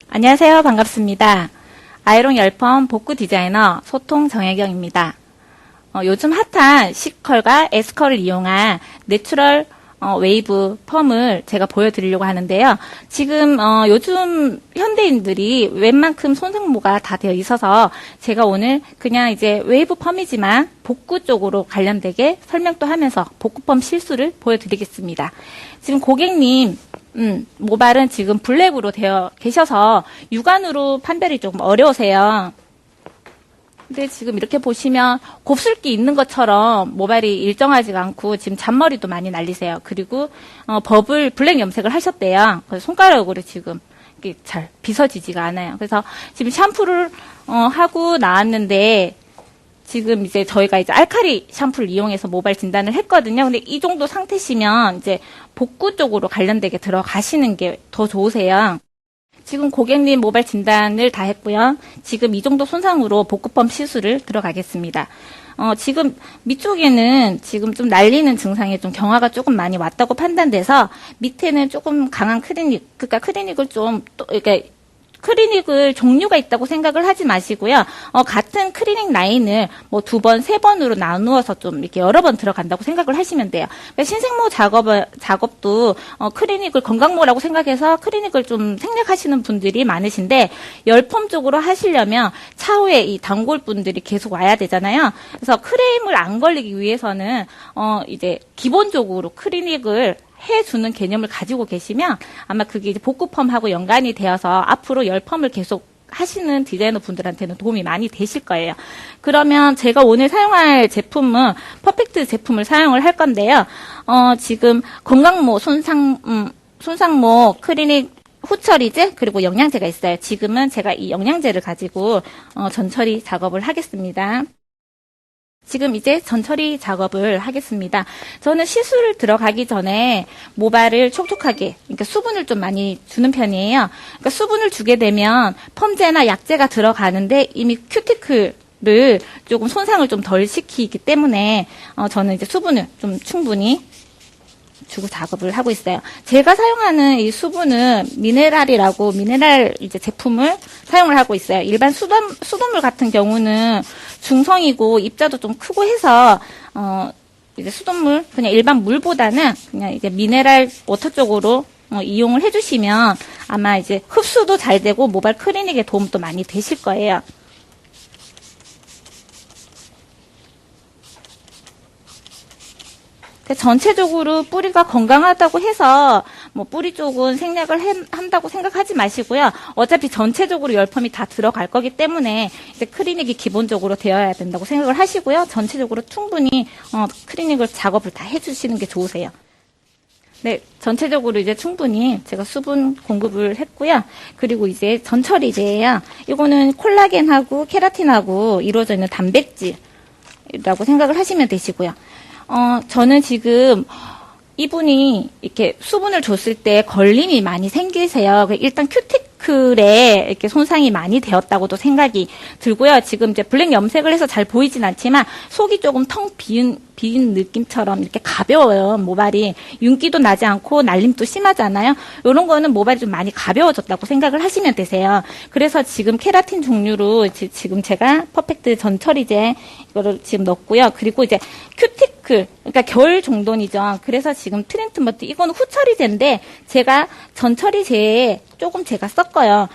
안녕하세요. 반갑습니다. 아이롱 열펌 복구 디자이너 소통 정혜경입니다. 요즘 핫한 C컬과 S컬을 이용한 내추럴 웨이브 펌을 제가 보여드리려고 하는데요. 지금 요즘 현대인들이 웬만큼 손상모가 다 되어 있어서 제가 오늘 그냥 이제 웨이브 펌이지만 복구 쪽으로 관련되게 설명도 하면서 복구 펌 실수를 보여드리겠습니다. 지금 고객님 모발은 지금 블랙으로 되어 계셔서 육안으로 판별이 조금 어려우세요. 근데 지금 이렇게 보시면 곱슬기 있는 것처럼 모발이 일정하지가 않고 지금 잔머리도 많이 날리세요. 그리고 버블 블랙 염색을 하셨대요. 그래서 손가락으로 지금 이게 잘 빗어지지가 않아요. 그래서 지금 샴푸를 하고 나왔는데 지금 이제 저희가 이제 알칼리 샴푸를 이용해서 모발 진단을 했거든요. 근데 이 정도 상태시면 이제 복구 쪽으로 관련되게 들어가시는 게 더 좋으세요. 지금 고객님 모발 진단을 다 했고요. 지금 이 정도 손상으로 복구펌 시술을 들어가겠습니다. 지금 밑쪽에는 지금 좀 날리는 증상이 좀 경화가 조금 많이 왔다고 판단돼서 밑에는 조금 강한 크리닉, 그러니까 크리닉을 좀 또 이렇게 크리닉을 종류가 있다고 생각을 하지 마시고요. 같은 크리닉 라인을 뭐 2번, 3번으로 나누어서 좀 이렇게 여러 번 들어간다고 생각을 하시면 돼요. 그러니까 신생모 작업도 크리닉을 건강모라고 생각해서 크리닉을 좀 생략하시는 분들이 많으신데 열펌 쪽으로 하시려면 차후에 이 단골분들이 계속 와야 되잖아요. 그래서 크레임을 안 걸리기 위해서는 이제 기본적으로 크리닉을 해주는 개념을 가지고 계시면 아마 그게 이제 복구펌하고 연관이 되어서 앞으로 열펌을 계속 하시는 디자이너 분들한테는 도움이 많이 되실 거예요. 그러면 제가 오늘 사용할 제품은 퍼펙트 제품을 사용을 할 건데요. 지금 건강모, 손상모, 크리닉 후처리제 그리고 영양제가 있어요. 지금은 제가 이 영양제를 가지고 전처리 작업을 하겠습니다. 지금 이제 전처리 작업을 하겠습니다. 저는 시술 들어가기 전에 모발을 촉촉하게, 그러니까 수분을 좀 많이 주는 편이에요. 그러니까 수분을 주게 되면 펌제나 약제가 들어가는데 이미 큐티클을 조금 손상을 좀 덜 시키기 때문에 저는 이제 수분을 좀 충분히 주고 작업을 하고 있어요. 제가 사용하는 이 수분은 미네랄이라고 미네랄 이제 제품을 사용을 하고 있어요. 일반 수돗물 같은 경우는 중성이고 입자도 좀 크고 해서 이제 수돗물 그냥 일반 물보다는 그냥 이제 미네랄 워터 쪽으로 이용을 해주시면 아마 이제 흡수도 잘 되고 모발 클리닉에 도움도 많이 되실 거예요. 전체적으로 뿌리가 건강하다고 해서 뭐 뿌리 쪽은 생략을 한다고 생각하지 마시고요. 어차피 전체적으로 열펌이 다 들어갈 거기 때문에 이제 크리닉이 기본적으로 되어야 된다고 생각을 하시고요. 전체적으로 충분히 크리닉을 작업을 다 해주시는 게 좋으세요. 네, 전체적으로 이제 충분히 제가 수분 공급을 했고요. 그리고 이제 전처리제예요. 이거는 콜라겐하고 케라틴하고 이루어져 있는 단백질이라고 생각을 하시면 되시고요. 저는 지금 이분이 이렇게 수분을 줬을 때 걸림이 많이 생기세요. 일단 큐티클에 이렇게 손상이 많이 되었다고도 생각이 들고요. 지금 이제 블랙 염색을 해서 잘 보이진 않지만 속이 조금 텅 빈 느낌처럼 이렇게 가벼워요. 모발이 윤기도 나지 않고 날림도 심하잖아요. 이런 거는 모발이 좀 많이 가벼워졌다고 생각을 하시면 되세요. 그래서 지금 케라틴 종류로 지금 제가 퍼펙트 전처리제 이거를 지금 넣었고요. 그리고 이제 큐티클, 그러니까 결 정돈이죠. 그래서 지금 트리트먼트 이거는 후처리제인데 제가 전처리제에 조금 제가 섞어요.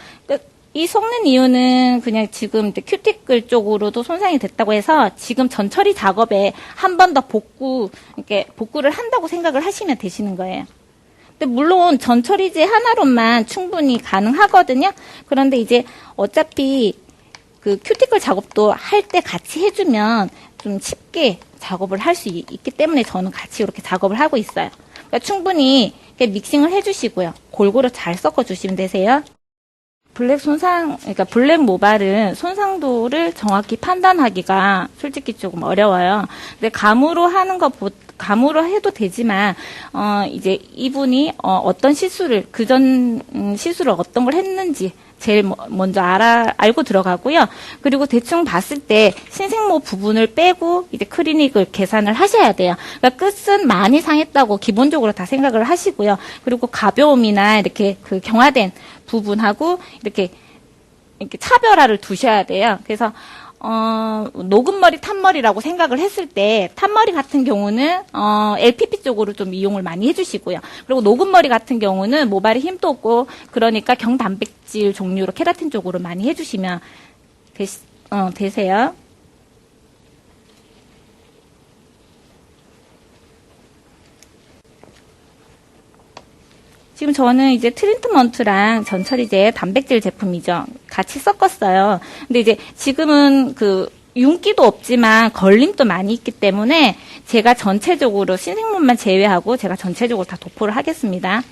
이 섞는 이유는 그냥 지금 큐티클 쪽으로도 손상이 됐다고 해서 지금 전처리 작업에 한 번 더 복구를 한다고 생각을 하시면 되시는 거예요. 근데 물론 전처리제 하나로만 충분히 가능하거든요. 그런데 이제 어차피 그 큐티클 작업도 할 때 같이 해주면 좀 쉽게 작업을 할 수 있기 때문에 저는 같이 이렇게 작업을 하고 있어요. 그러니까 충분히 믹싱을 해주시고요. 골고루 잘 섞어주시면 되세요. 그러니까 블랙 모발은 손상도를 정확히 판단하기가 솔직히 조금 어려워요. 근데 감으로 하는 감으로 해도 되지만, 이제 이분이, 어떤 시술을, 그전 시술을 어떤 걸 했는지, 제일 먼저 알고 들어가고요. 그리고 대충 봤을 때 신생모 부분을 빼고 이제 클리닉을 계산을 하셔야 돼요. 그러니까 끝은 많이 상했다고 기본적으로 다 생각을 하시고요. 그리고 가벼움이나 이렇게 그 경화된 부분하고 이렇게 차별화를 두셔야 돼요. 그래서 녹은 머리, 탄 머리라고 생각을 했을 때, 탄 머리 같은 경우는, LPP 쪽으로 좀 이용을 많이 해주시고요. 그리고 녹은 머리 같은 경우는 모발에 힘도 없고, 그러니까 경단백질 종류로 케라틴 쪽으로 많이 해주시면 되세요. 지금 저는 이제 트리트먼트랑 전처리제 단백질 제품이죠. 같이 섞었어요. 근데 이제 지금은 그 윤기도 없지만 걸림도 많이 있기 때문에 제가 전체적으로 신생모만 제외하고 제가 전체적으로 다 도포를 하겠습니다.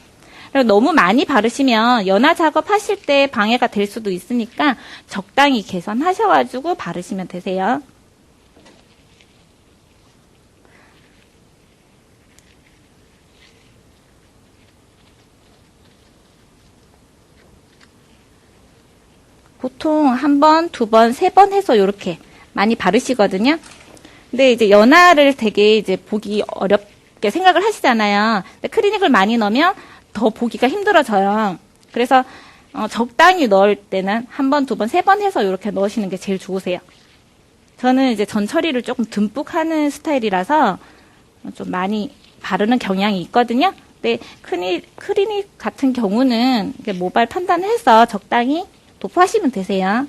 그리고 너무 많이 바르시면 연화 작업하실 때 방해가 될 수도 있으니까 적당히 계산하셔가지고 바르시면 되세요. 보통 한 번, 두 번, 세 번 해서 이렇게 많이 바르시거든요. 근데 이제 연화를 되게 이제 보기 어렵게 생각을 하시잖아요. 근데 클리닉을 많이 넣으면 더 보기가 힘들어져요. 그래서 적당히 넣을 때는 한 번, 두 번, 세 번 해서 이렇게 넣으시는 게 제일 좋으세요. 저는 이제 전 처리를 조금 듬뿍 하는 스타일이라서 좀 많이 바르는 경향이 있거든요. 근데 클리닉 같은 경우는 모발 판단해서 적당히 도포하시면 되세요.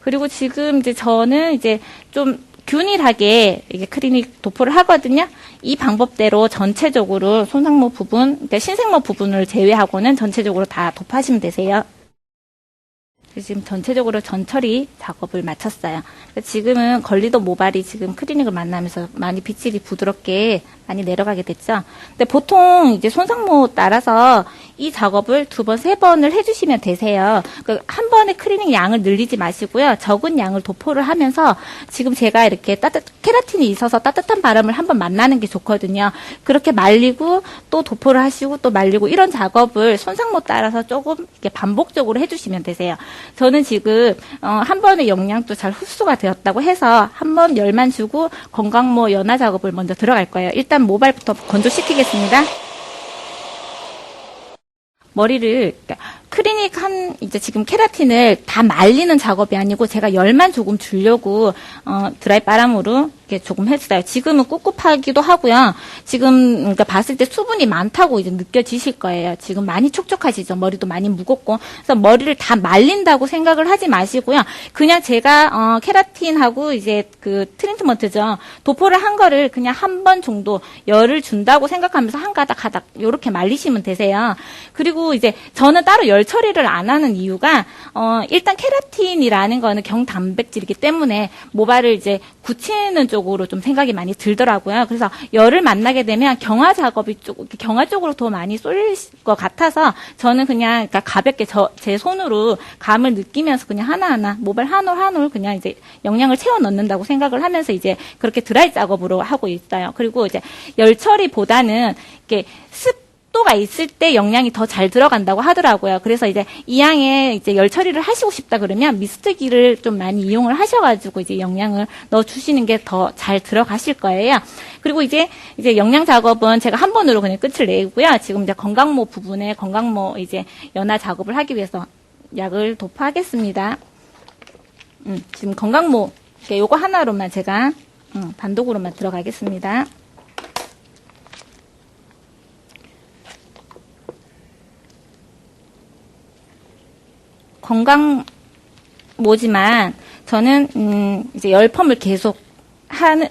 그리고 지금 이제 저는 이제 좀 균일하게 이게 클리닉 도포를 하거든요. 이 방법대로 전체적으로 손상모 부분, 그러니까 신생모 부분을 제외하고는 전체적으로 다 도포하시면 되세요. 지금 전체적으로 전처리 작업을 마쳤어요. 지금은 걸리던 모발이 지금 클리닉을 만나면서 많이 빗질이 부드럽게 많이 내려가게 됐죠. 근데 보통 이제 손상모 따라서 이 작업을 두 번, 세 번을 해주시면 되세요. 한 번에 클리닉 양을 늘리지 마시고요. 적은 양을 도포를 하면서 지금 제가 이렇게 케라틴이 있어서 따뜻한 바람을 한번 만나는 게 좋거든요. 그렇게 말리고 또 도포를 하시고 또 말리고 이런 작업을 손상모 따라서 조금 이렇게 반복적으로 해주시면 되세요. 저는 지금 한 번의 영양도 잘 흡수가 되었다고 해서 한 번 열만 주고 건강모 연화 작업을 먼저 들어갈 거예요. 일단 모발부터 건조시키겠습니다. 머리를 클리닉 이제 지금 케라틴을 다 말리는 작업이 아니고 제가 열만 조금 주려고 드라이 바람으로 이렇게 조금 했어요. 지금은 꿉꿉하기도 하고요. 지금 그러니까 봤을 때 수분이 많다고 이제 느껴지실 거예요. 지금 많이 촉촉하시죠. 머리도 많이 무겁고. 그래서 머리를 다 말린다고 생각을 하지 마시고요. 그냥 제가 케라틴하고 이제 그 트리트먼트죠. 도포를 한 거를 그냥 한 번 정도 열을 준다고 생각하면서 한 가닥 이렇게 말리시면 되세요. 그리고 이제 저는 따로 열 처리를 안 하는 이유가 일단 케라틴이라는 거는 경단백질이기 때문에 모발을 이제 굳히는 쪽으로 좀 생각이 많이 들더라고요. 그래서 열을 만나게 되면 경화 작업이 경화 쪽으로 더 많이 쏠릴 것 같아서 저는 그냥 그러니까 가볍게 제 손으로 감을 느끼면서 그냥 하나하나 모발 한 올 한 올 그냥 이제 영양을 채워 넣는다고 생각을 하면서 이제 그렇게 드라이 작업으로 하고 있어요. 그리고 이제 열 처리보다는 이렇게 습도가 있을 때 영양이 더 잘 들어간다고 하더라고요. 그래서 이제 이 양에 이제 열 처리를 하시고 싶다 그러면 미스트기를 좀 많이 이용을 하셔가지고 이제 영양을 넣어 주시는 게 더 잘 들어가실 거예요. 그리고 이제 영양 작업은 제가 한 번으로 그냥 끝을 내고요. 지금 이제 건강모 부분에 건강모 이제 연화 작업을 하기 위해서 약을 도포하겠습니다. 지금 건강모 요거 하나로만 제가 단독으로만 들어가겠습니다. 건강모지만 저는 이제 열펌을 계속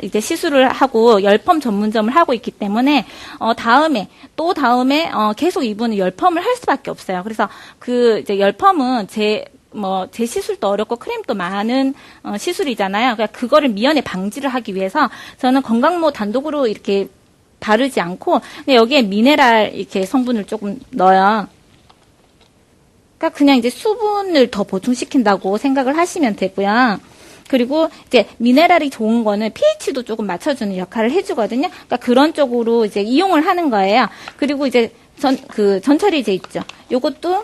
이제 시술을 하고 열펌 전문점을 하고 있기 때문에 다음에 계속 이분은 열펌을 할 수밖에 없어요. 그래서 그 이제 열펌은 제 시술도 어렵고 크림도 많은 시술이잖아요. 그러니까 그거를 미연에 방지를 하기 위해서 저는 건강모 단독으로 이렇게 바르지 않고 여기에 미네랄 이렇게 성분을 조금 넣어요. 그러니까 그냥 이제 수분을 더 보충시킨다고 생각을 하시면 되고요. 그리고 이제 미네랄이 좋은 거는 pH도 조금 맞춰주는 역할을 해주거든요. 그러니까 그런 쪽으로 이제 이용을 하는 거예요. 그리고 이제 전처리제 있죠. 요것도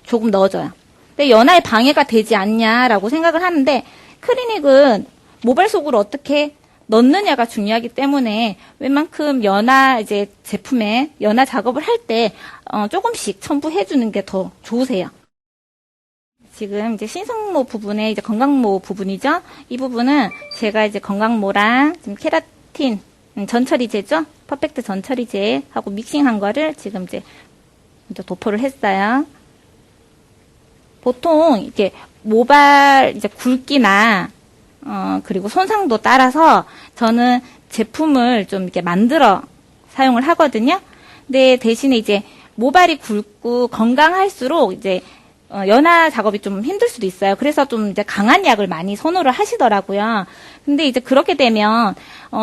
조금 넣어줘요. 근데 연화에 방해가 되지 않냐라고 생각을 하는데, 클리닉은 모발 속으로 어떻게 넣느냐가 중요하기 때문에 웬만큼 연화 이제 제품에 연화 작업을 할 때 조금씩 첨부해주는 게 더 좋으세요. 지금 이제 신생모 부분에 이제 건강모 부분이죠. 이 부분은 제가 이제 건강모랑 지금 케라틴 전처리제죠. 퍼펙트 전처리제하고 믹싱한 거를 지금 이제 먼저 도포를 했어요. 보통 이렇게 모발 이제 굵기나 그리고 손상도 따라서 저는 제품을 좀 이렇게 만들어 사용을 하거든요. 근데 대신에 이제 모발이 굵고 건강할수록 이제 연화 작업이 좀 힘들 수도 있어요. 그래서 좀 이제 강한 약을 많이 선호를 하시더라고요. 근데 이제 그렇게 되면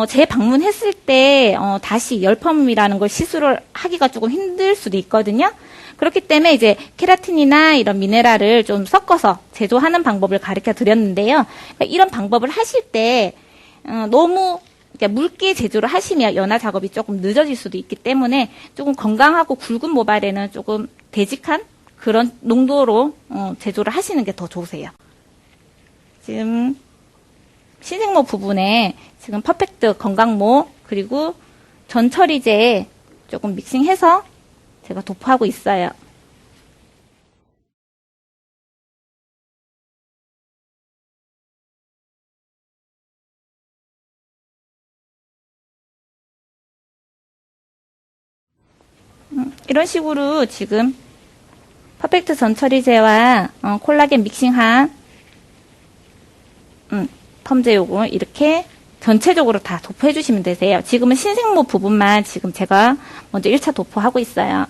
재방문했을 때 다시 열펌이라는 걸 시술을 하기가 조금 힘들 수도 있거든요. 그렇기 때문에 이제 케라틴이나 이런 미네랄을 좀 섞어서 제조하는 방법을 가르쳐 드렸는데요. 그러니까 이런 방법을 하실 때 너무 묽게 제조를 하시면 연화 작업이 조금 늦어질 수도 있기 때문에 조금 건강하고 굵은 모발에는 조금 되직한 그런 농도로 제조를 하시는 게 더 좋으세요. 지금 신생모 부분에 지금 퍼펙트 건강모 그리고 전처리제 조금 믹싱해서 제가 도포하고 있어요. 이런 식으로 지금 퍼펙트 전처리제와 콜라겐 믹싱한 펌제 요거 이렇게 전체적으로 다 도포해 주시면 되세요. 지금은 신생모 부분만 지금 제가 먼저 1차 도포하고 있어요.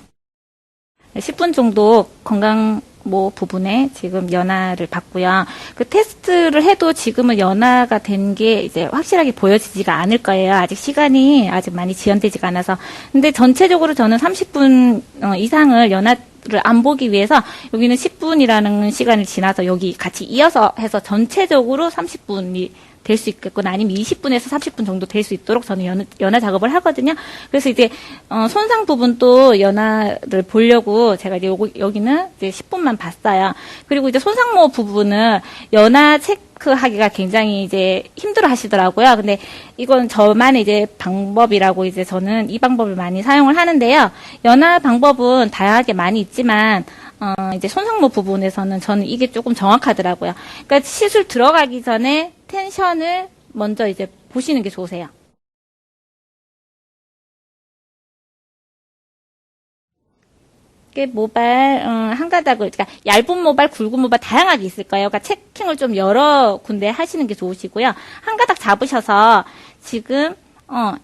10분 정도 건강모 부분에 지금 연화를 받고요. 그 테스트를 해도 지금은 연화가 된 게 이제 확실하게 보여지지가 않을 거예요. 아직 시간이 아직 많이 지연되지가 않아서. 근데 전체적으로 저는 30분 이상을 연화를 안 보기 위해서 여기는 10분이라는 시간을 지나서 여기 같이 이어서 해서 전체적으로 30분이 될 수 있겠거나 아니면 20분에서 30분 정도 될 수 있도록 저는 연화 작업을 하거든요. 그래서 이제 손상 부분도 연화를 보려고 제가 이제 여기는 이제 10분만 봤어요. 그리고 이제 손상모 부분은 연화 체크하기가 굉장히 이제 힘들어 하시더라고요. 근데 이건 저만의 이제 방법이라고 이제 저는 이 방법을 많이 사용을 하는데요. 연화 방법은 다양하게 많이 있지만 이제 손상모 부분에서는 저는 이게 조금 정확하더라고요. 그러니까 시술 들어가기 전에 텐션을 먼저 이제 보시는 게 좋으세요. 이게 모발 한 가닥을 그러니까 얇은 모발, 굵은 모발 다양하게 있을 거예요. 그러니까 체킹을 좀 여러 군데 하시는 게 좋으시고요. 한 가닥 잡으셔서 지금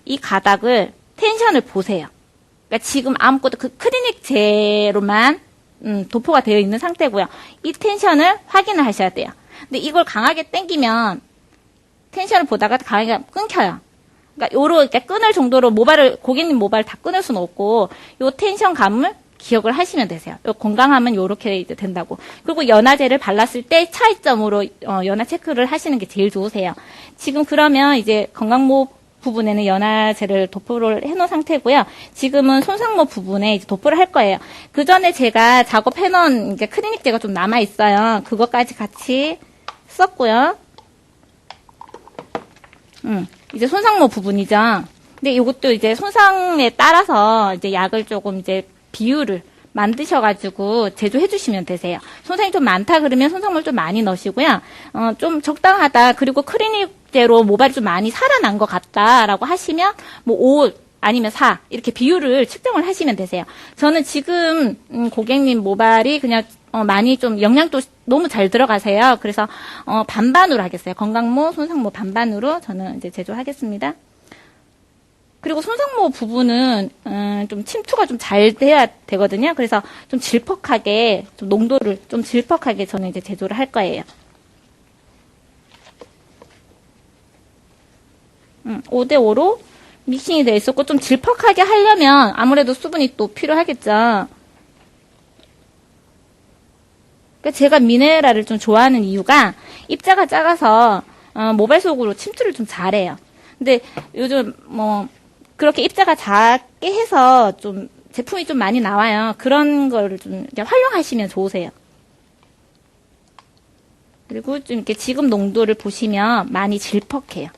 이 가닥을 텐션을 보세요. 그러니까 지금 아무것도 그 클리닉 제로만 도포가 되어 있는 상태고요. 이 텐션을 확인을 하셔야 돼요. 근데 이걸 강하게 당기면 텐션을 보다가 강하게 끊겨요. 그러니까 요렇게 끊을 정도로 고객님 모발을 다 끊을 수는 없고 요 텐션감을 기억을 하시면 되세요. 요 건강하면 요렇게 이제 된다고. 그리고 연화제를 발랐을 때 차이점으로 연화 체크를 하시는 게 제일 좋으세요. 지금 그러면 이제 건강모 부분에는 연화제를 도포를 해놓은 상태고요. 지금은 손상모 부분에 이제 도포를 할 거예요. 그 전에 제가 작업해놓은 이제 클리닉제가 좀 남아 있어요. 그것까지 같이 썼고요. 이제 손상모 부분이죠. 근데 이것도 이제 손상에 따라서 이제 약을 조금 이제 비율을 만드셔가지고 제조해 주시면 되세요. 손상이 좀 많다 그러면 손상물 좀 많이 넣으시고요. 좀 적당하다 그리고 클리닉제로 모발이 좀 많이 살아난 것 같다라고 하시면 뭐 5 아니면 4 이렇게 비율을 측정을 하시면 되세요. 저는 지금 고객님 모발이 그냥 많이 좀 영양도 너무 잘 들어가세요. 그래서 반반으로 하겠어요. 건강모, 손상모 반반으로 저는 이제 제조하겠습니다. 그리고 손상모 부분은 좀 침투가 좀 잘 돼야 되거든요. 그래서 좀 질퍽하게 좀 농도를 좀 질퍽하게 저는 이제 제조를 할 거예요. 5대5로 믹싱이 되어 있었고 좀 질퍽하게 하려면 아무래도 수분이 또 필요하겠죠. 그러니까 제가 미네랄을 좀 좋아하는 이유가 입자가 작아서 모발 속으로 침투를 좀 잘해요. 근데 요즘 뭐 그렇게 입자가 작게 해서 좀 제품이 좀 많이 나와요. 그런 거를 좀 활용하시면 좋으세요. 그리고 좀 이렇게 지금 농도를 보시면 많이 질퍽해요.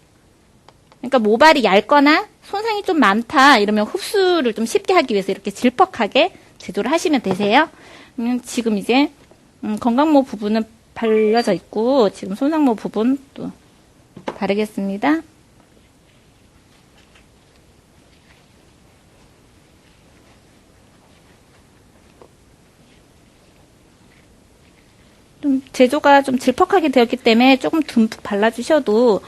그러니까 모발이 얇거나 손상이 좀 많다 이러면 흡수를 좀 쉽게 하기 위해서 이렇게 질퍽하게 제조를 하시면 되세요. 그러면 지금 이제 건강모 부분은 발려져 있고 지금 손상모 부분 또 바르겠습니다. 좀 제조가 좀 질퍽하게 되었기 때문에 조금 듬뿍 발라주셔도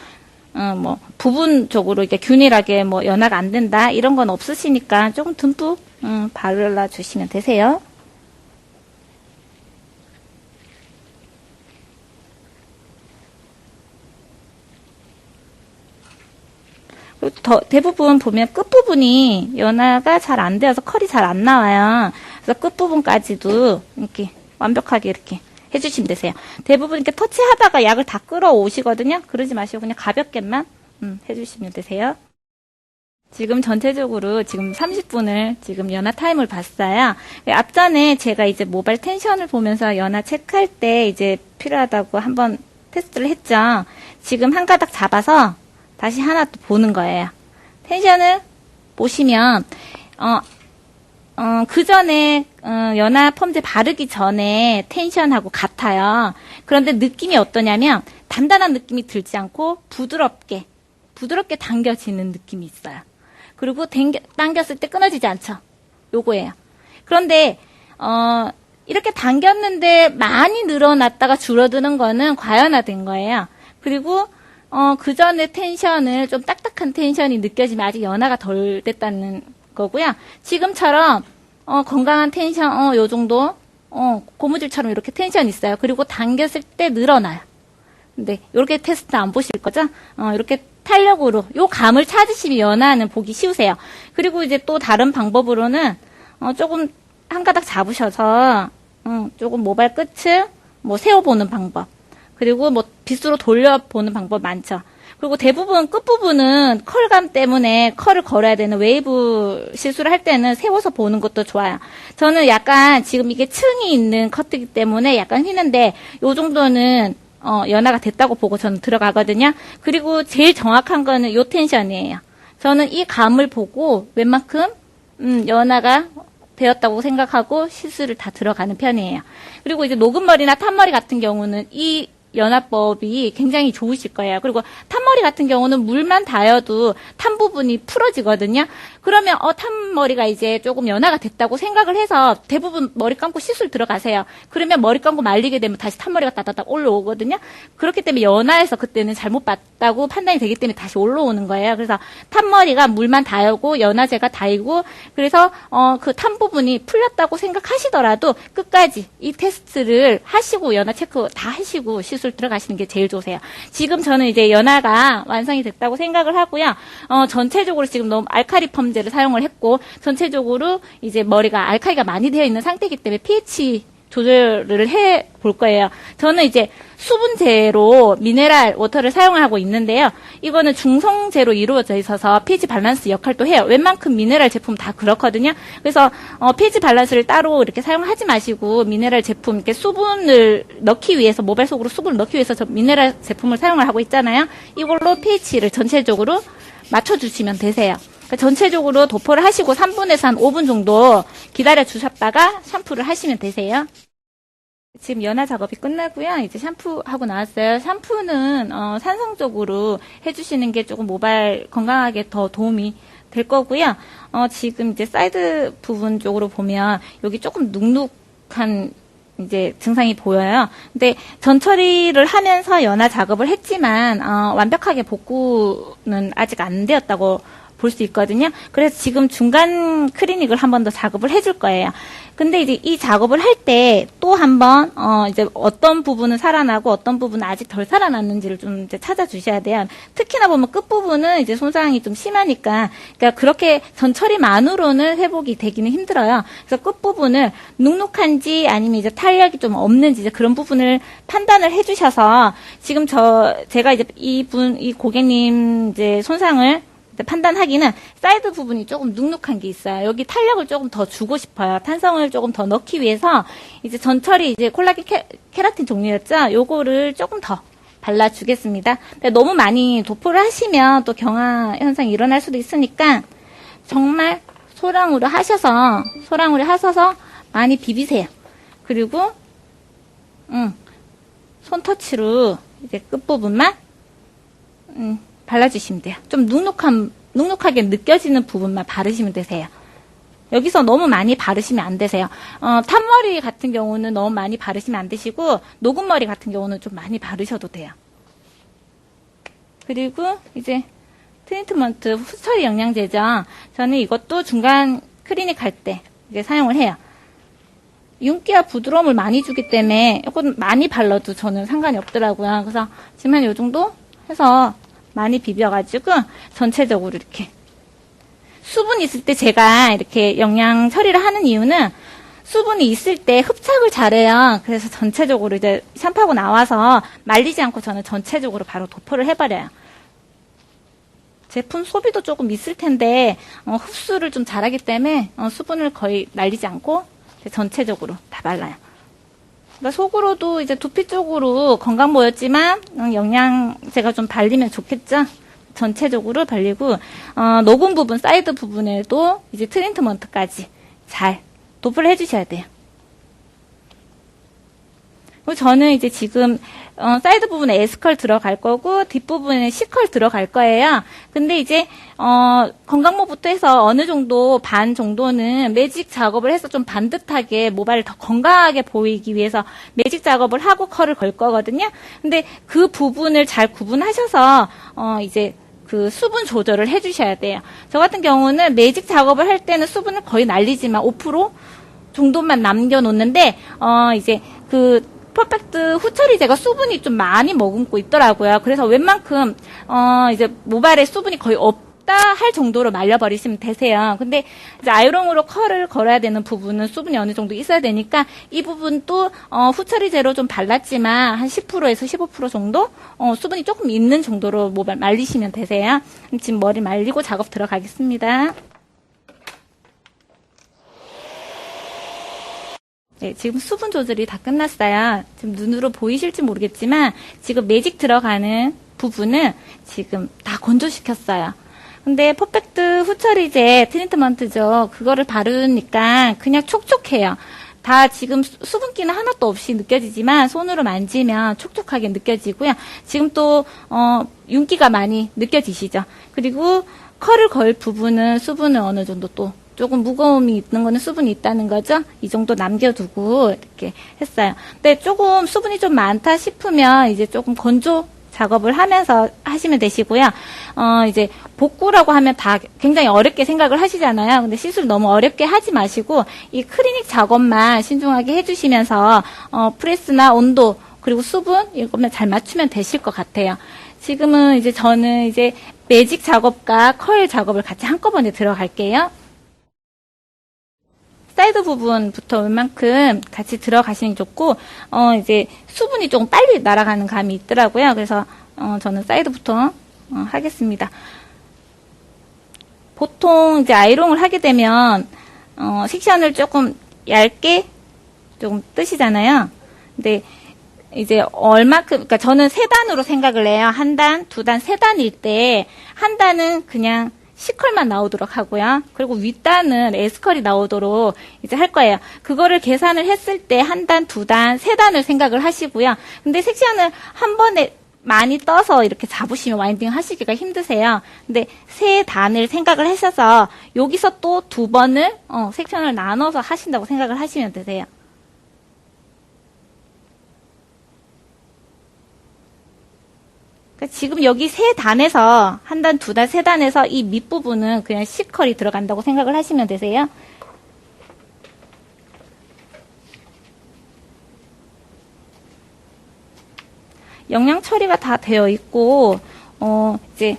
뭐 부분적으로 이렇게 균일하게 뭐 연화가 안 된다 이런 건 없으시니까 조금 듬뿍 발라주시면 되세요. 대부분 보면 끝부분이 연화가 잘 안 되어서 컬이 잘 안 나와요. 그래서 끝부분까지도 이렇게 완벽하게 이렇게 해주시면 되세요. 대부분 이렇게 터치하다가 약을 다 끌어오시거든요. 그러지 마시고 그냥 가볍게만 해주시면 되세요. 지금 전체적으로 지금 30분을 지금 연화 타임을 봤어요. 앞전에 제가 이제 모발 텐션을 보면서 연화 체크할 때 이제 필요하다고 한번 테스트를 했죠. 지금 한 가닥 잡아서 다시 하나 또 보는 거예요. 텐션을 보시면 그 전에 연화 펌제 바르기 전에 텐션하고 같아요. 그런데 느낌이 어떠냐면 단단한 느낌이 들지 않고 부드럽게 당겨지는 느낌이 있어요. 그리고 당겼을 때 끊어지지 않죠. 요거예요. 그런데 이렇게 당겼는데 많이 늘어났다가 줄어드는 거는 과연화된 거예요. 그리고 그 전에 텐션을 좀 딱딱한 텐션이 느껴지면 아직 연화가 덜 됐다는 거고요. 지금처럼 건강한 텐션 요 정도 고무줄처럼 이렇게 텐션이 있어요. 그리고 당겼을 때 늘어나요. 근데 이렇게 테스트 안 보실 거죠? 이렇게 탄력으로 요 감을 찾으시면 연화는 보기 쉬우세요. 그리고 이제 또 다른 방법으로는 조금 한 가닥 잡으셔서 조금 모발 끝을 뭐 세워보는 방법. 그리고 뭐 빗으로 돌려보는 방법 많죠. 그리고 대부분 끝부분은 컬감 때문에 컬을 걸어야 되는 웨이브 실수를 할 때는 세워서 보는 것도 좋아요. 저는 약간 지금 이게 층이 있는 커트이기 때문에 약간 휘는데 요 정도는 연화가 됐다고 보고 저는 들어가거든요. 그리고 제일 정확한 거는 요 텐션이에요. 저는 이 감을 보고 웬만큼 연화가 되었다고 생각하고 시술을 다 들어가는 편이에요. 그리고 이제 녹음머리나 탄머리 같은 경우는 이 연화법이 굉장히 좋으실 거예요. 그리고 탄머리 같은 경우는 물만 닿아도 탄 부분이 풀어지거든요. 그러면 탄머리가 이제 조금 연화가 됐다고 생각을 해서 대부분 머리 감고 시술 들어가세요. 그러면 머리 감고 말리게 되면 다시 탄머리가 따다닥 올라오거든요. 그렇기 때문에 연화해서 그때는 잘못 봤다고 판단이 되기 때문에 다시 올라오는 거예요. 그래서 탄머리가 물만 닿고 연화제가 닿이고 그래서 그 탄 부분이 풀렸다고 생각하시더라도 끝까지 이 테스트를 하시고 연화 체크 다 하시고 시술 들어가시는 게 제일 좋으세요. 지금 저는 이제 연화가 완성이 됐다고 생각을 하고요. 전체적으로 지금 너무 알칼리 펌제를 사용을 했고 전체적으로 이제 머리가 알칼리가 많이 되어 있는 상태이기 때문에 pH 조절을 해 볼 거예요. 저는 이제 수분제로 미네랄 워터를 사용하고 있는데요. 이거는 중성제로 이루어져 있어서 pH 밸런스 역할도 해요. 웬만큼 미네랄 제품 다 그렇거든요. 그래서 pH 밸런스를 따로 이렇게 사용하지 마시고 미네랄 제품 이렇게 수분을 넣기 위해서 모발 속으로 수분을 넣기 위해서 저 미네랄 제품을 사용을 하고 있잖아요. 이걸로 pH를 전체적으로 맞춰주시면 되세요. 그러니까 전체적으로 도포를 하시고 3분에서 한 5분 정도 기다려 주셨다가 샴푸를 하시면 되세요. 지금 연화 작업이 끝나고요. 이제 샴푸하고 나왔어요. 샴푸는 산성적으로 해주시는 게 조금 모발 건강하게 더 도움이 될 거고요. 지금 이제 사이드 부분 쪽으로 보면 여기 조금 눅눅한 이제 증상이 보여요. 근데 전 처리를 하면서 연화 작업을 했지만 완벽하게 복구는 아직 안 되었다고 볼 수 있거든요. 그래서 지금 중간 클리닉을 한 번 더 작업을 해줄 거예요. 근데 이제 이 작업을 할 때 또 한 번, 이제 어떤 부분은 살아나고 어떤 부분은 아직 덜 살아났는지를 좀 이제 찾아주셔야 돼요. 특히나 보면 끝부분은 이제 손상이 좀 심하니까, 그러니까 그렇게 전처리만으로는 회복이 되기는 힘들어요. 그래서 끝부분을 눅눅한지 아니면 이제 탄력이 좀 없는지 이제 그런 부분을 판단을 해주셔서 지금 제가 이제 이 고객님 이제 손상을 판단하기는 사이드 부분이 조금 눅눅한 게 있어요. 여기 탄력을 조금 더 주고 싶어요. 탄성을 조금 더 넣기 위해서 이제 전처리 이제 콜라겐 케라틴 종류였죠. 요거를 조금 더 발라주겠습니다. 근데 너무 많이 도포를 하시면 또 경화 현상이 일어날 수도 있으니까 정말 소량으로 하셔서 많이 비비세요. 그리고 손터치로 이제 끝부분만 발라주시면 돼요. 좀 눅눅하게 느껴지는 부분만 바르시면 되세요. 여기서 너무 많이 바르시면 안 되세요. 탄머리 같은 경우는 너무 많이 바르시면 안 되시고, 녹은 머리 같은 경우는 좀 많이 바르셔도 돼요. 그리고 이제 트리트먼트 후처리 영양제죠. 저는 이것도 중간 클리닉 할 때 이제 사용을 해요. 윤기와 부드러움을 많이 주기 때문에 조금 많이 발라도 저는 상관이 없더라고요. 그래서 지금 한 요 정도 해서 많이 비벼가지고 전체적으로 이렇게 수분 있을 때 제가 이렇게 영양 처리를 하는 이유는 수분이 있을 때 흡착을 잘해요. 그래서 전체적으로 이제 샴푸하고 나와서 말리지 않고 저는 전체적으로 바로 도포를 해버려요. 제품 소비도 조금 있을 텐데 흡수를 좀 잘하기 때문에 수분을 거의 날리지 않고 전체적으로 다 발라요. 그러니까 속으로도 이제 두피 쪽으로 건강 보였지만 영양제가 좀 발리면 좋겠죠. 전체적으로 발리고 녹은 부분, 사이드 부분에도 이제 트리트먼트까지 잘 도포를 해주셔야 돼요. 그리고 저는 이제 지금 사이드 부분에 S컬 들어갈 거고 뒷부분에 C컬 들어갈 거예요. 근데 이제 건강모부터 해서 어느 정도 반 정도는 매직 작업을 해서 좀 반듯하게 모발을 더 건강하게 보이기 위해서 매직 작업을 하고 컬을 걸 거거든요. 근데 그 부분을 잘 구분하셔서 이제 그 수분 조절을 해주셔야 돼요. 저 같은 경우는 매직 작업을 할 때는 수분을 거의 날리지만 5% 정도만 남겨놓는데 이제 그 퍼펙트 후처리제가 수분이 좀 많이 머금고 있더라고요. 그래서 웬만큼 이제 모발에 수분이 거의 없다 할 정도로 말려버리시면 되세요. 근데 이제 아이롱으로 컬을 걸어야 되는 부분은 수분이 어느 정도 있어야 되니까 이 부분도 후처리제로 좀 발랐지만 한 10%에서 15% 정도 수분이 조금 있는 정도로 모발 말리시면 되세요. 지금 머리 말리고 작업 들어가겠습니다. 네, 지금 수분 조절이 다 끝났어요. 지금 눈으로 보이실지 모르겠지만 지금 매직 들어가는 부분은 지금 다 건조시켰어요. 근데 퍼펙트 후처리제 트리트먼트죠. 그거를 바르니까 그냥 촉촉해요. 다 지금 수분기는 하나도 없이 느껴지지만 손으로 만지면 촉촉하게 느껴지고요. 지금 또 윤기가 많이 느껴지시죠. 그리고 컬을 걸 부분은 수분을 어느 정도 또 조금 무거움이 있는 거는 수분이 있다는 거죠. 이 정도 남겨두고 이렇게 했어요. 근데 조금 수분이 좀 많다 싶으면 이제 조금 건조 작업을 하면서 하시면 되시고요. 이제 복구라고 하면 다 굉장히 어렵게 생각을 하시잖아요. 근데 시술 너무 어렵게 하지 마시고 이 클리닉 작업만 신중하게 해주시면서 프레스나 온도 그리고 수분 이것만 잘 맞추면 되실 것 같아요. 지금은 이제 저는 이제 매직 작업과 컬 작업을 같이 한꺼번에 들어갈게요. 사이드 부분부터 웬만큼 같이 들어가시는 게 좋고, 이제 수분이 조금 빨리 날아가는 감이 있더라고요. 그래서, 저는 사이드부터 하겠습니다. 보통 이제 아이롱을 하게 되면, 섹션을 조금 얇게 조금 뜨시잖아요. 근데 이제 얼마큼, 그러니까 저는 세 단으로 생각을 해요. 한 단, 두 단, 세 단일 때, 한 단은 그냥 C컬만 나오도록 하고요. 그리고 윗단은 S컬이 나오도록 이제 할 거예요. 그거를 계산을 했을 때 한 단, 두 단, 세 단을 생각을 하시고요. 근데 섹션을 한 번에 많이 떠서 이렇게 잡으시면 와인딩 하시기가 힘드세요. 근데 세 단을 생각을 하셔서 여기서 또 두 번을 섹션을 나눠서 하신다고 생각을 하시면 되세요. 지금 여기 세 단에서 한 단, 두 단, 세 단에서 이 밑부분은 그냥 C컬이 들어간다고 생각을 하시면 되세요. 영양 처리가 다 되어 있고, 이제,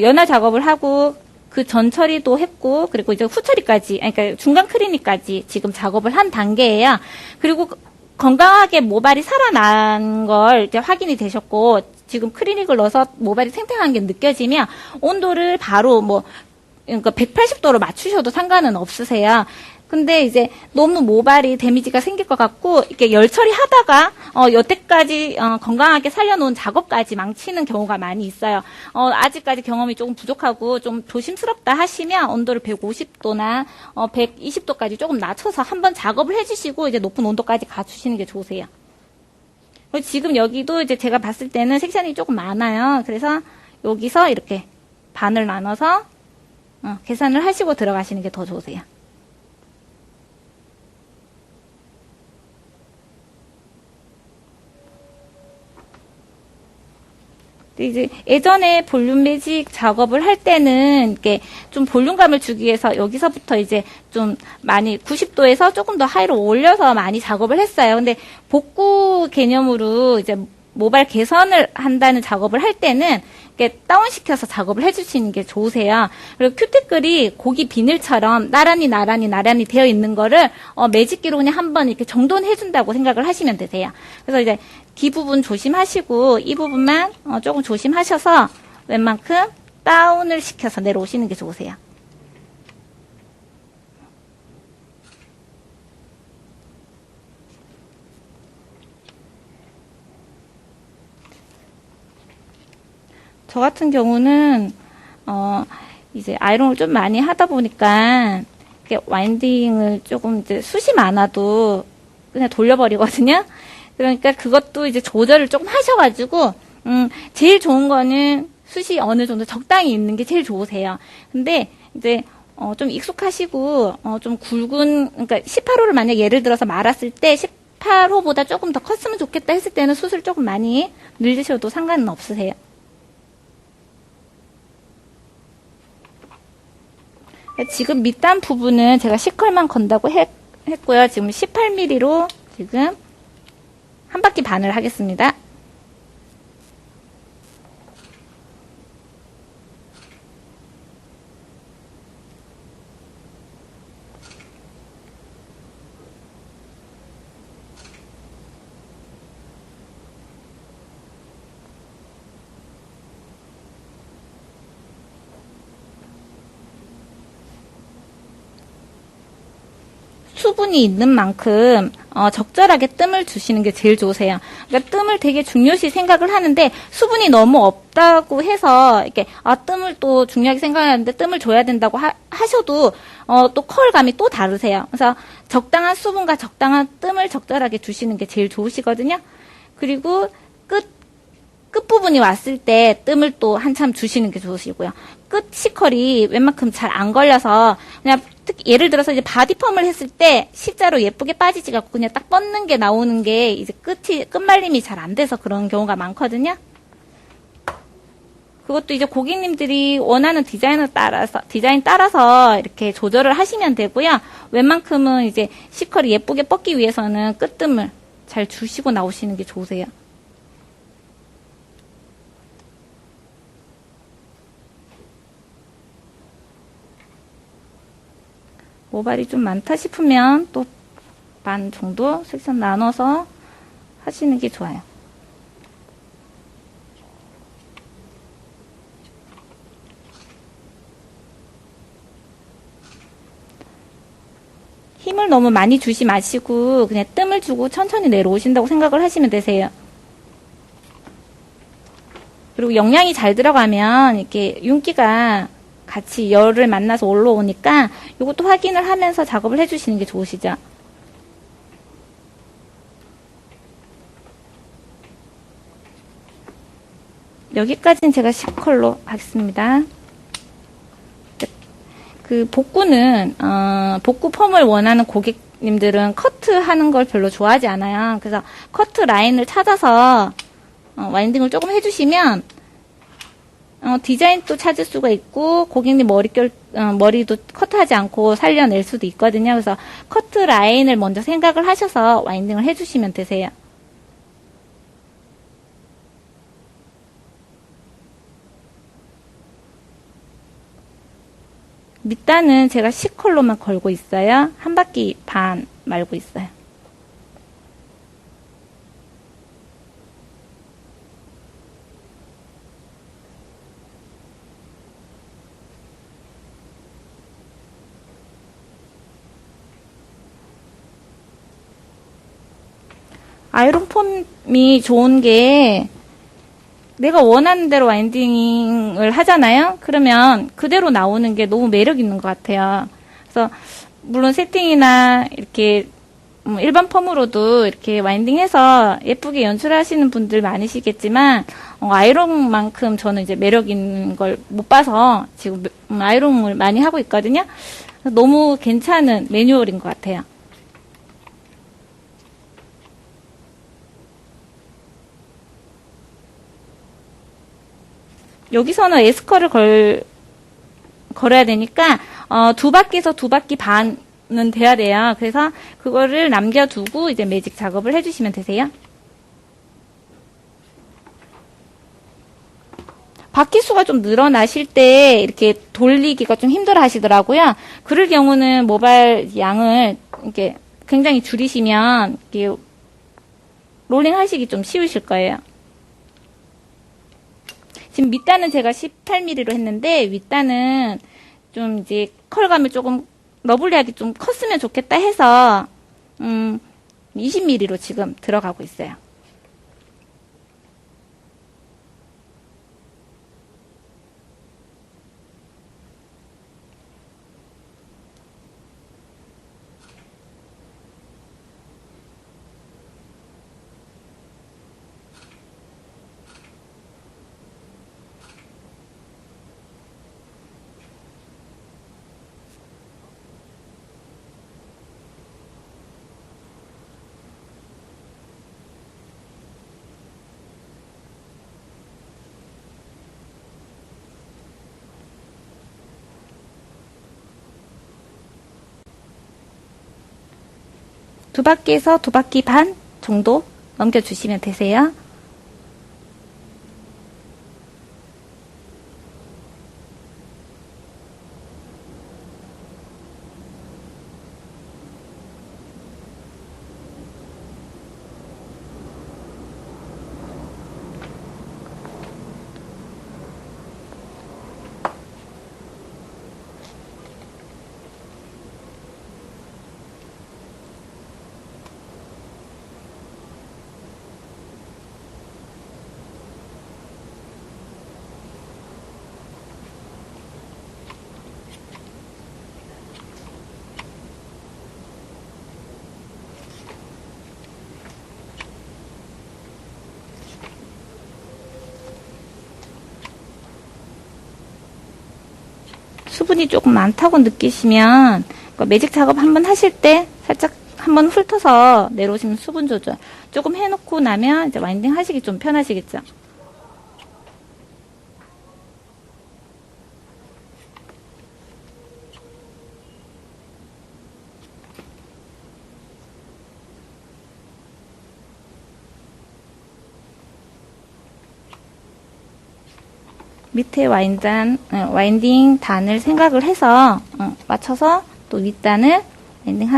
연화 작업을 하고, 그 전 처리도 했고, 그리고 이제 후 처리까지, 그러니까 중간 클리닉까지 지금 작업을 한 단계예요. 그리고 건강하게 모발이 살아난 걸 이제 확인이 되셨고, 지금 클리닉을 넣어서 모발이 탱탱한 게 느껴지면 온도를 바로 그러니까 180도로 맞추셔도 상관은 없으세요. 근데 이제 너무 모발이 데미지가 생길 것 같고, 이렇게 열 처리하다가, 여태까지, 건강하게 살려놓은 작업까지 망치는 경우가 많이 있어요. 아직까지 경험이 조금 부족하고 좀 조심스럽다 하시면 온도를 150도나, 120도까지 조금 낮춰서 한번 작업을 해주시고, 이제 높은 온도까지 가주시는 게 좋으세요. 그리고 지금 여기도 이제 제가 봤을 때는 섹션이 조금 많아요. 그래서 여기서 이렇게 반을 나눠서, 계산을 하시고 들어가시는 게 더 좋으세요. 이제 예전에 볼륨 매직 작업을 할 때는 이렇게 좀 볼륨감을 주기 위해서 여기서부터 이제 좀 많이 90도에서 조금 더 하이로 올려서 많이 작업을 했어요. 근데 복구 개념으로 이제 모발 개선을 한다는 작업을 할 때는 이렇게 다운시켜서 작업을 해주시는 게 좋으세요. 그리고 큐티클이 고기 비늘처럼 나란히 되어 있는 거를 매직기로 그냥 한번 이렇게 정돈해준다고 생각을 하시면 되세요. 그래서 이제 귀 부분 조심하시고 이 부분만 조금 조심하셔서 웬만큼 다운을 시켜서 내려오시는 게 좋으세요. 저 같은 경우는 이제 아이롱을 좀 많이 하다 보니까 이렇게 와인딩을 조금 이제 숱이 많아도 그냥 돌려버리거든요. 그러니까 그것도 이제 조절을 조금 하셔가지고 제일 좋은 거는 숱이 어느 정도 적당히 있는 게 제일 좋으세요. 근데 이제 좀 익숙하시고 좀 굵은, 그러니까 18호를 만약 예를 들어서 말았을 때 18호보다 조금 더 컸으면 좋겠다 했을 때는 숱을 조금 많이 늘리셔도 상관은 없으세요. 지금 밑단 부분은 제가 C컬만 건다고 했고요. 지금 18mm로 지금 한 바퀴 반을 하겠습니다. 수분이 있는 만큼 적절하게 뜸을 주시는 게 제일 좋으세요. 그러니까 뜸을 되게 중요시 생각을 하는데 수분이 너무 없다고 해서 이렇게 뜸을 또 중요하게 생각하는데 뜸을 줘야 된다고 하셔도 또 컬감이 또 다르세요. 그래서 적당한 수분과 적당한 뜸을 적절하게 주시는 게 제일 좋으시거든요. 그리고 끝부분이 왔을 때 뜸을 또 한참 주시는 게 좋으시고요. 끝 C컬이 웬만큼 잘 안 걸려서 그냥 특히 예를 들어서 이제 바디펌을 했을 때 C자로 예쁘게 빠지지 않고 그냥 딱 뻗는 게 나오는 게 이제 끝말림이 잘 안 돼서 그런 경우가 많거든요. 그것도 이제 고객님들이 원하는 디자인 따라서 이렇게 조절을 하시면 되고요. 웬만큼은 이제 C컬이 예쁘게 뻗기 위해서는 끝뜸을 잘 주시고 나오시는 게 좋으세요. 모발이 좀 많다 싶으면 또 반 정도 섹션 나눠서 하시는 게 좋아요. 힘을 너무 많이 주지 마시고 그냥 뜸을 주고 천천히 내려오신다고 생각을 하시면 되세요. 그리고 영양이 잘 들어가면 이렇게 윤기가 같이 열을 만나서 올라오니까 이것도 확인을 하면서 작업을 해주시는 게 좋으시죠. 여기까지는 제가 C컬로 하겠습니다. 그 복구는 복구 펌을 원하는 고객님들은 커트하는 걸 별로 좋아하지 않아요. 그래서 커트 라인을 찾아서 와인딩을 조금 해주시면 디자인도 찾을 수가 있고 고객님 머리도 커트하지 않고 살려낼 수도 있거든요. 그래서 커트 라인을 먼저 생각을 하셔서 와인딩을 해주시면 되세요. 밑단은 제가 C컬로만 걸고 있어요. 한 바퀴 반 말고 있어요. 아이론 폼이 좋은 게 내가 원하는 대로 와인딩을 하잖아요. 그러면 그대로 나오는 게 너무 매력 있는 것 같아요. 그래서 물론 세팅이나 이렇게 일반 펌으로도 이렇게 와인딩해서 예쁘게 연출하시는 분들 많으시겠지만 아이론만큼 저는 이제 매력 있는 걸 못 봐서 지금 아이론을 많이 하고 있거든요. 너무 괜찮은 매뉴얼인 것 같아요. 여기서는 S컬을 걸어야 되니까 두 바퀴에서 두 바퀴 반은 돼야 돼요. 그래서 그거를 남겨두고 이제 매직 작업을 해주시면 되세요. 바퀴 수가 좀 늘어나실 때 이렇게 돌리기가 좀 힘들어 하시더라고요. 그럴 경우는 모발 양을 이렇게 굉장히 줄이시면 이렇게 롤링 하시기 좀 쉬우실 거예요. 지금 밑단은 제가 18mm로 했는데 윗단은 좀 이제 컬감이 조금 러블리하게 좀 컸으면 좋겠다 해서 20mm로 지금 들어가고 있어요. 두 바퀴에서 두 바퀴 반 정도 넘겨주시면 되세요. 수분이 조금 많다고 느끼시면 매직 작업 한번 하실 때 살짝 한번 훑어서 내려오시면 수분 조절 조금 해놓고 나면 이제 와인딩 하시기 좀 편하시겠죠. 밑에 와인딩 단을 생각을 해서 맞춰서 또 윗단을 와인딩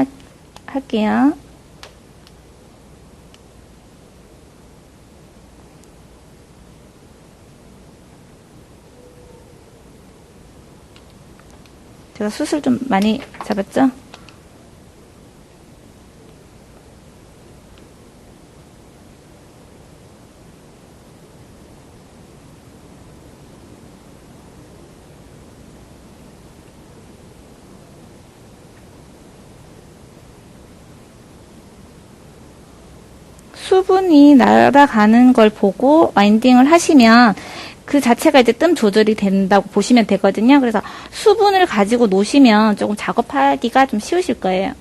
할게요. 제가 숱을 좀 많이 잡았죠? 수분이 날아가는 걸 보고 와인딩을 하시면 그 자체가 이제 뜸 조절이 된다고 보시면 되거든요. 그래서 수분을 가지고 놓으시면 조금 작업하기가 좀 쉬우실 거예요.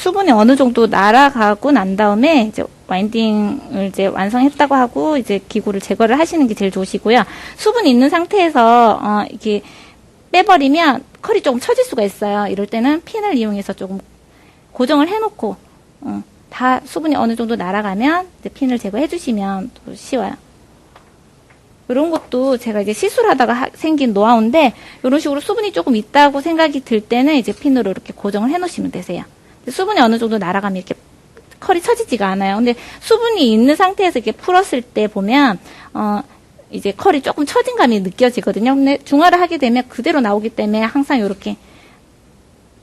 수분이 어느 정도 날아가고 난 다음에 이제 와인딩을 이제 완성했다고 하고 이제 기구를 제거를 하시는 게 제일 좋으시고요. 수분이 있는 상태에서 이렇게 빼버리면 컬이 조금 처질 수가 있어요. 이럴 때는 핀을 이용해서 조금 고정을 해놓고 다 수분이 어느 정도 날아가면 이제 핀을 제거해 주시면 또 쉬워요. 이런 것도 제가 이제 시술하다가 생긴 노하우인데, 이런 식으로 수분이 조금 있다고 생각이 들 때는 이제 핀으로 이렇게 고정을 해 놓으시면 되세요. 수분이 어느 정도 날아가면 이렇게 컬이 처지지가 않아요. 근데 수분이 있는 상태에서 이렇게 풀었을 때 보면, 이제 컬이 조금 처진 감이 느껴지거든요. 근데 중화를 하게 되면 그대로 나오기 때문에 항상 이렇게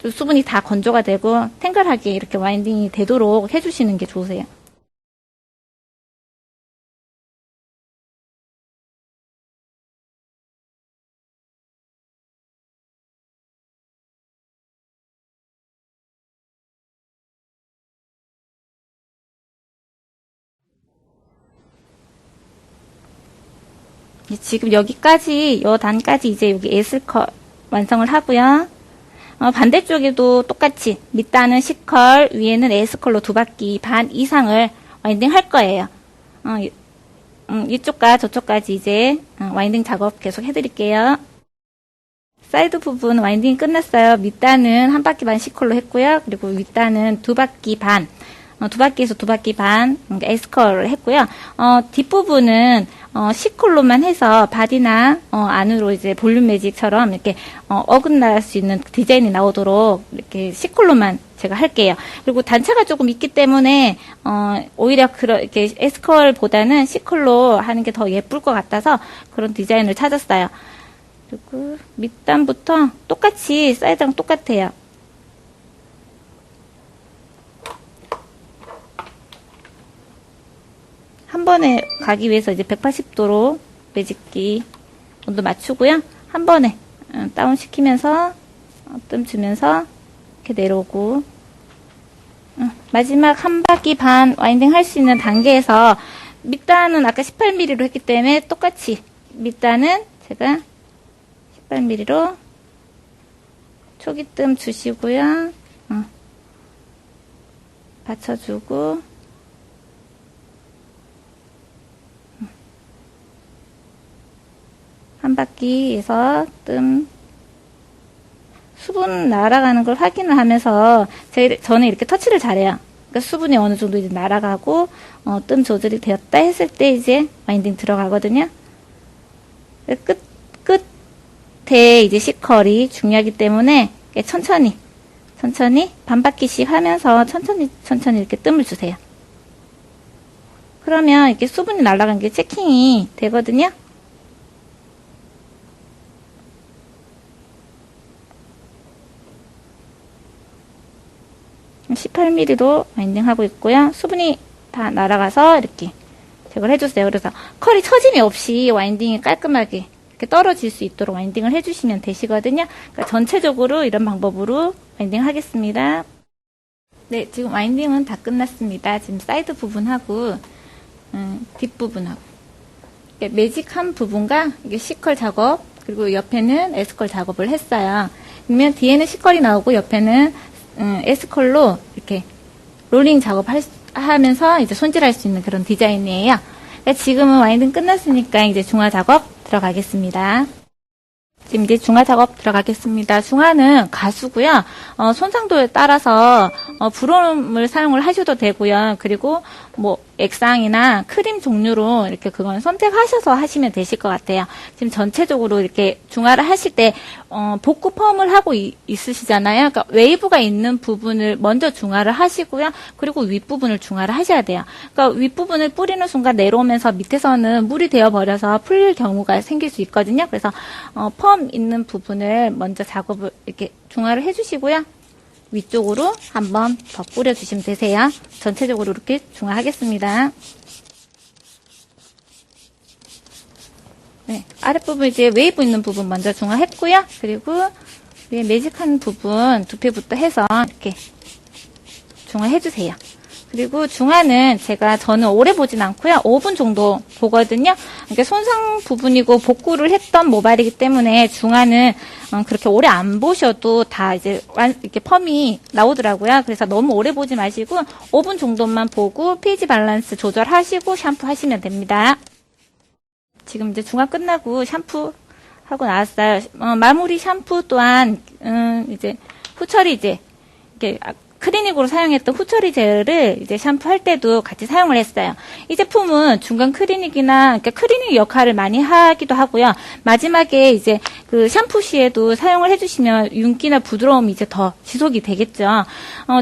수분이 다 건조가 되고 탱글하게 이렇게 와인딩이 되도록 해주시는 게 좋으세요. 지금 여기까지, 요 단까지 이제 여기 S컬 완성을 하고요. 반대쪽에도 똑같이 밑단은 C컬, 위에는 S컬로 2바퀴 반 이상을 와인딩 할 거예요. 이쪽과 저쪽까지 이제 와인딩 작업 계속 해드릴게요. 사이드 부분 와인딩이 끝났어요. 밑단은 1바퀴 반 C컬로 했고요. 그리고 윗단은 2바퀴 반, 2바퀴에서 2바퀴 반 S컬을 했고요. 뒷부분은 C컬로만 해서 바디나 안으로 이제 볼륨 매직처럼 이렇게 어긋날 수 있는 디자인이 나오도록 이렇게 C컬로만 제가 할게요. 그리고 단차가 조금 있기 때문에 오히려 이렇게 S컬보다는 C컬로 하는 게 더 예쁠 것 같아서 그런 디자인을 찾았어요. 그리고 밑단부터 똑같이 사이드랑 똑같아요. 한 번에 가기 위해서 이제 180도로 매직기 온도 맞추고요. 한 번에 다운 시키면서 뜸 주면서 이렇게 내려오고, 마지막 1바퀴 반 와인딩 할 수 있는 단계에서 밑단은 아까 18mm로 했기 때문에 똑같이 밑단은 제가 18mm로 초기뜸 주시고요. 받쳐주고, 한 바퀴에서 뜸, 수분 날아가는 걸 확인을 하면서 저는 이렇게 터치를 잘해요. 그러니까 수분이 어느 정도 이제 날아가고 뜸 조절이 되었다 했을 때 이제 와인딩 들어가거든요. 끝에 이제 C컬이 중요하기 때문에 천천히 반 바퀴씩 하면서 천천히 이렇게 뜸을 주세요. 그러면 이렇게 수분이 날아간 게 체킹이 되거든요. 18mm로 와인딩 하고 있고요. 수분이 다 날아가서 이렇게 제거를 해주세요. 그래서 컬이 처짐이 없이 와인딩이 깔끔하게 이렇게 떨어질 수 있도록 와인딩을 해주시면 되시거든요. 그러니까 전체적으로 이런 방법으로 와인딩 하겠습니다. 네, 지금 와인딩은 다 끝났습니다. 지금 사이드 부분하고 뒷부분하고 매직한 부분과 이게 C컬 작업, 그리고 옆에는 S컬 작업을 했어요. 그러면 뒤에는 C컬이 나오고 옆에는 S컬로 이렇게 롤링 작업하면서 이제 손질할 수 있는 그런 디자인이에요. 그러니까 지금은 와인딩 끝났으니까 이제 중화 작업 들어가겠습니다. 지금 이제 중화 작업 들어가겠습니다. 중화는 가수고요. 손상도에 따라서 브롬을 사용을 하셔도 되고요. 그리고 뭐 액상이나 크림 종류로 이렇게 그건 선택하셔서 하시면 되실 것 같아요. 지금 전체적으로 이렇게 중화를 하실 때 복구 펌을 하고 있으시잖아요. 그러니까 웨이브가 있는 부분을 먼저 중화를 하시고요. 그리고 윗부분을 중화를 하셔야 돼요. 그러니까 윗부분을 뿌리는 순간 내려오면서 밑에서는 물이 되어버려서 풀릴 경우가 생길 수 있거든요. 그래서 펌 있는 부분을 먼저 작업을 이렇게 중화를 해주시고요. 위쪽으로 한번 더 뿌려주시면 되세요. 전체적으로 이렇게 중화하겠습니다. 네, 아랫부분 이제 웨이브 있는 부분 먼저 중화했고요. 그리고 위에 매직한 부분 두께부터 해서 이렇게 중화해주세요. 그리고 중화는 저는 오래 보진 않고요. 5분 정도 보거든요. 그러니까 손상 부분이고 복구를 했던 모발이기 때문에 중화는 그렇게 오래 안 보셔도 다 이제 이렇게 펌이 나오더라고요. 그래서 너무 오래 보지 마시고 5분 정도만 보고 pH 밸런스 조절하시고 샴푸 하시면 됩니다. 지금 이제 중화 끝나고 샴푸 하고 나왔어요. 마무리 샴푸 또한 이제 후처리제 이렇게 클리닉으로 사용했던 후처리 젤을 이제 샴푸할 때도 같이 사용을 했어요. 이 제품은 중간 클리닉이나 그러니까 클리닉 역할을 많이 하기도 하고요. 마지막에 이제 그 샴푸 시에도 사용을 해주시면 윤기나 부드러움이 이제 더 지속이 되겠죠.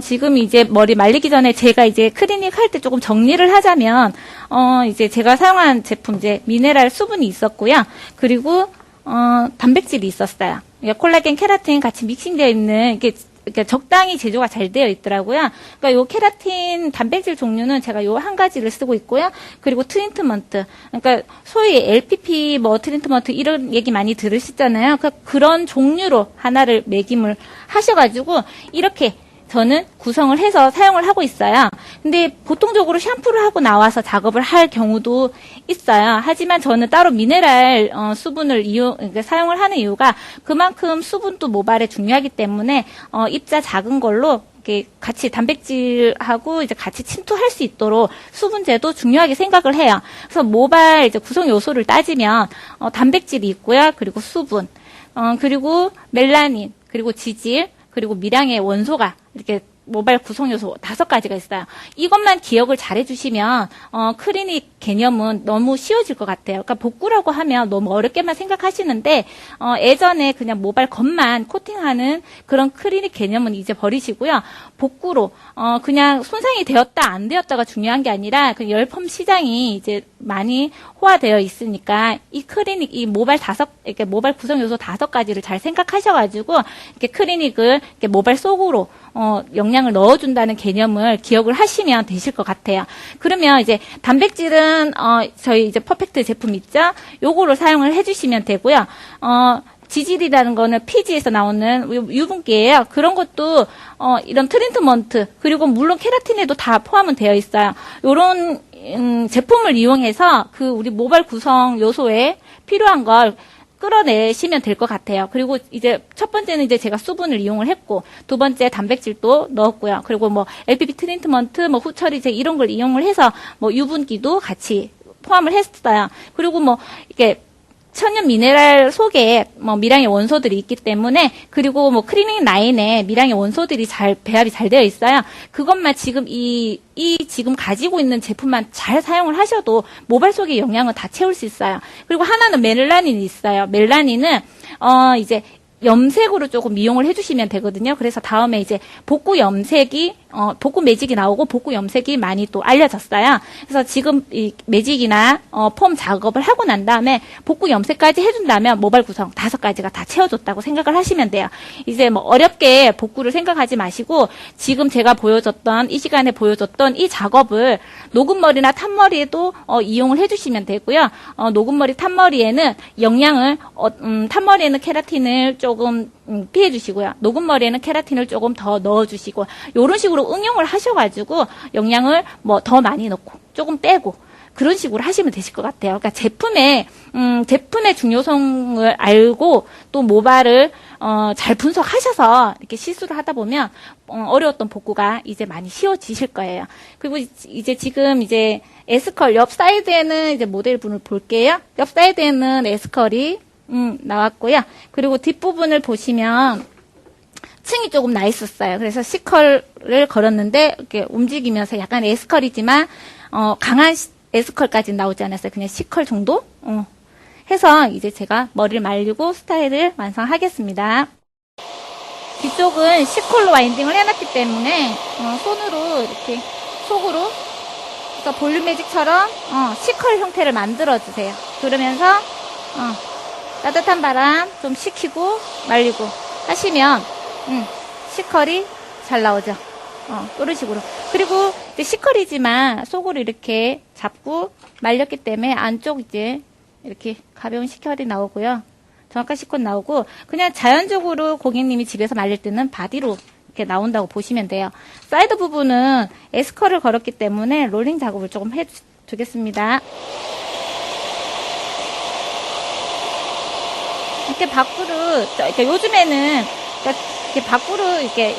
지금 이제 머리 말리기 전에 제가 이제 클리닉 할 때 조금 정리를 하자면 이제 제가 사용한 제품 이제 미네랄 수분이 있었고요. 그리고 단백질이 있었어요. 콜라겐, 케라틴 같이 믹싱되어 있는 이게 그러니까 적당히 제조가 잘 되어 있더라고요. 그러니까 요 케라틴 단백질 종류는 제가 요 한 가지를 쓰고 있고요. 그리고 트리트먼트. 그러니까 소위 LPP 뭐 트리트먼트 이런 얘기 많이 들으시잖아요. 그러니까 그런 종류로 하나를 매김을 하셔가지고 이렇게 저는 구성을 해서 사용을 하고 있어요. 근데 보통적으로 샴푸를 하고 나와서 작업을 할 경우도 있어요. 하지만 저는 따로 미네랄 수분을 그러니까 사용을 하는 이유가 그만큼 수분도 모발에 중요하기 때문에 입자 작은 걸로 이렇게 같이 단백질하고 이제 같이 침투할 수 있도록 수분제도 중요하게 생각을 해요. 그래서 모발 이제 구성 요소를 따지면 단백질이 있고요. 그리고 수분, 그리고 멜라닌, 그리고 지질, 그리고 미량의 원소가 이렇게 모발 구성 요소 5가지가 있어요. 이것만 기억을 잘 해주시면 클리닉 개념은 너무 쉬워질 것 같아요. 그러니까 복구라고 하면 너무 어렵게만 생각하시는데 예전에 그냥 모발 겉만 코팅하는 그런 클리닉 개념은 이제 버리시고요. 복구로 그냥 손상이 되었다 안 되었다가 중요한 게 아니라 그 열펌 시장이 이제 많이 호화되어 있으니까 이 클리닉 이 모발 이렇게 모발 구성 요소 5가지를 잘 생각하셔가지고 이렇게 클리닉을 이렇게 모발 속으로 영양을 넣어준다는 개념을 기억을 하시면 되실 것 같아요. 그러면 이제 단백질은 저희 이제 퍼펙트 제품 있죠? 요거를 사용을 해주시면 되고요. 지질이라는 거는 피지에서 나오는 유분기예요. 그런 것도 이런 트리트먼트 그리고 물론 케라틴에도 다 포함은 되어 있어요. 요런 제품을 이용해서 그 우리 모발 구성 요소에 필요한 걸 끌어내시면 될 것 같아요. 그리고 이제 첫 번째는 이제 제가 수분을 이용을 했고, 두 번째 단백질도 넣었고요. 그리고 뭐 LPP 트리트먼트, 뭐 후처리제 이런 걸 이용을 해서 뭐 유분기도 같이 포함을 했어요. 그리고 뭐 이게 천연 미네랄 속에 뭐 미량의 원소들이 있기 때문에 그리고 뭐 클리닉 라인에 미량의 원소들이 잘 배합이 잘 되어 있어요. 그것만 지금 이 지금 가지고 있는 제품만 잘 사용을 하셔도 모발 속의 영양은 다 채울 수 있어요. 그리고 하나는 멜라닌이 있어요. 멜라닌은 이제 염색으로 조금 이용을 해주시면 되거든요. 그래서 다음에 이제 복구 염색이 복구 매직이 나오고 복구 염색이 많이 또 알려졌어요. 그래서 지금 이 매직이나 폼 작업을 하고 난 다음에 복구 염색까지 해준다면 모발 구성 5가지가 다 채워줬다고 생각을 하시면 돼요. 이제 뭐 어렵게 복구를 생각하지 마시고 지금 제가 보여줬던 이 시간에 보여줬던 이 작업을 녹음머리나 탄머리에도 이용을 해주시면 되고요. 녹음머리, 탄머리에는 영양을 탄머리에는 케라틴을 조금 피해 주시고요. 녹음머리에는 케라틴을 조금 더 넣어 주시고 이런 식으로 응용을 하셔가지고 영양을 뭐 더 많이 넣고 조금 빼고 그런 식으로 하시면 되실 것 같아요. 그러니까 제품의 중요성을 알고 또 모발을 잘 분석하셔서 이렇게 시술을 하다 보면 어려웠던 복구가 이제 많이 쉬워지실 거예요. 그리고 이제 지금 이제 에스컬 옆 사이드에는 이제 모델분을 볼게요. 옆 사이드에는 에스컬이 나왔고요. 그리고 뒷부분을 보시면 층이 조금 나 있었어요. 그래서 C컬을 걸었는데 이렇게 움직이면서 약간 S컬이지만 강한 S컬까지는 나오지 않았어요. 그냥 C컬 정도 해서 이제 제가 머리를 말리고 스타일을 완성하겠습니다. 뒤쪽은 C컬로 와인딩을 해놨기 때문에 손으로 이렇게 속으로 그러니까 볼륨 매직처럼 C컬 형태를 만들어주세요. 그러면서 따뜻한 바람 좀 식히고 말리고 하시면 C컬이 잘 나오죠. 이런 식으로. 그리고 이제 C컬이지만 속으로 이렇게 잡고 말렸기 때문에 안쪽 이제 이렇게 가벼운 C컬이 나오고요. 정확한 C컬 나오고 그냥 자연적으로 고객님이 집에서 말릴 때는 바디로 이렇게 나온다고 보시면 돼요. 사이드 부분은 S컬을 걸었기 때문에 롤링 작업을 조금 해주겠습니다. 이렇게 밖으로, 이렇게 요즘에는, 이렇게 밖으로, 이렇게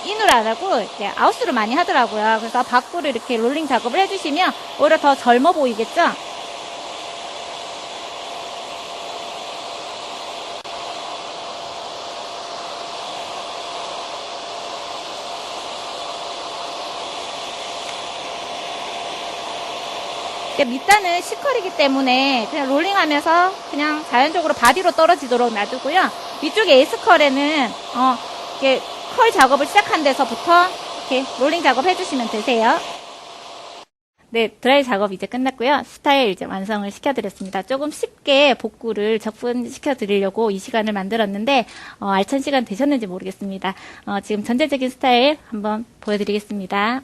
인으로 안 하고, 이렇게 아웃으로 많이 하더라고요. 그래서 밖으로 이렇게 롤링 작업을 해주시면, 오히려 더 젊어 보이겠죠? 밑단은 C컬이기 때문에 그냥 롤링하면서 그냥 자연적으로 바디로 떨어지도록 놔두고요. 위쪽에 S컬에는 이렇게 컬 작업을 시작한 데서부터 이렇게 롤링 작업 해주시면 되세요. 네, 드라이 작업 이제 끝났고요. 스타일 이제 완성을 시켜드렸습니다. 조금 쉽게 복구를 접근시켜드리려고 이 시간을 만들었는데 알찬 시간 되셨는지 모르겠습니다. 지금 전체적인 스타일 한번 보여드리겠습니다.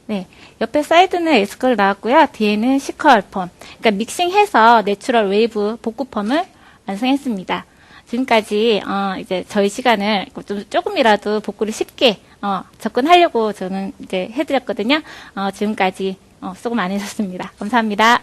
네, 옆에 사이드는 S컬 나왔고요. 뒤에는 C컬 펌. 그러니까 믹싱해서 내추럴 웨이브 복구 펌을 완성했습니다. 지금까지 이제 저희 시간을 좀 조금이라도 복구를 쉽게 접근하려고 저는 이제 해드렸거든요. 지금까지 수고 많으셨습니다. 감사합니다.